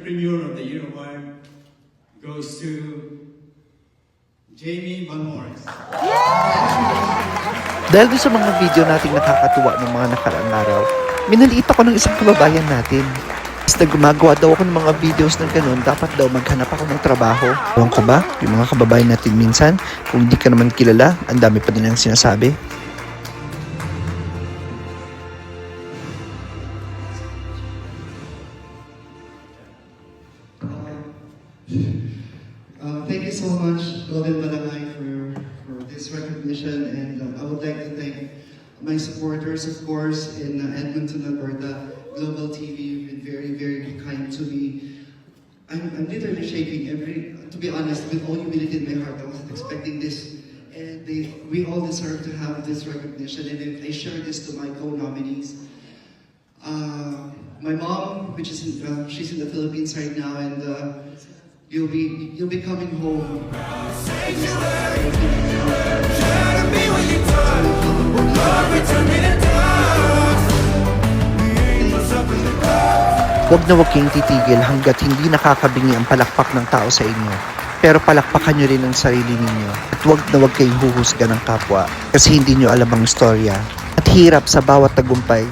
premiere of the Year Award goes to Jamie Van Morris. Dahil doon sa mga video nating nakakatuwa ng mga nakaraang araw, minaliit ako ng isang kababayan natin. Na gumagawa daw ako ng mga videos ng ganun, dapat daw maghanap ako ng trabaho. Ewan ko ba, yung mga kababayan natin minsan, kung di ka naman kilala, ang dami pa din ang sinasabi. Thank you so much, Golden Malangay, for this recognition, and I would like to thank my supporters, of course, in Edmonton, Alberta. Global TV, you've been very, very kind to me. I'm literally shaking. To be honest, with all humility in my heart, I wasn't expecting this. And we all deserve to have this recognition, and I share this to my co-nominees. My mom, which is she's in the Philippines right now, and you'll be coming home. Huwag na huwag kayong titigil hanggat hindi nakakabingi ang palakpak ng tao sa inyo. Pero palakpakan nyo rin ang sarili ninyo. At huwag na huwag kayong huhusga ng kapwa kasi hindi nyo alam ang istorya. At hirap sa bawat tagumpay.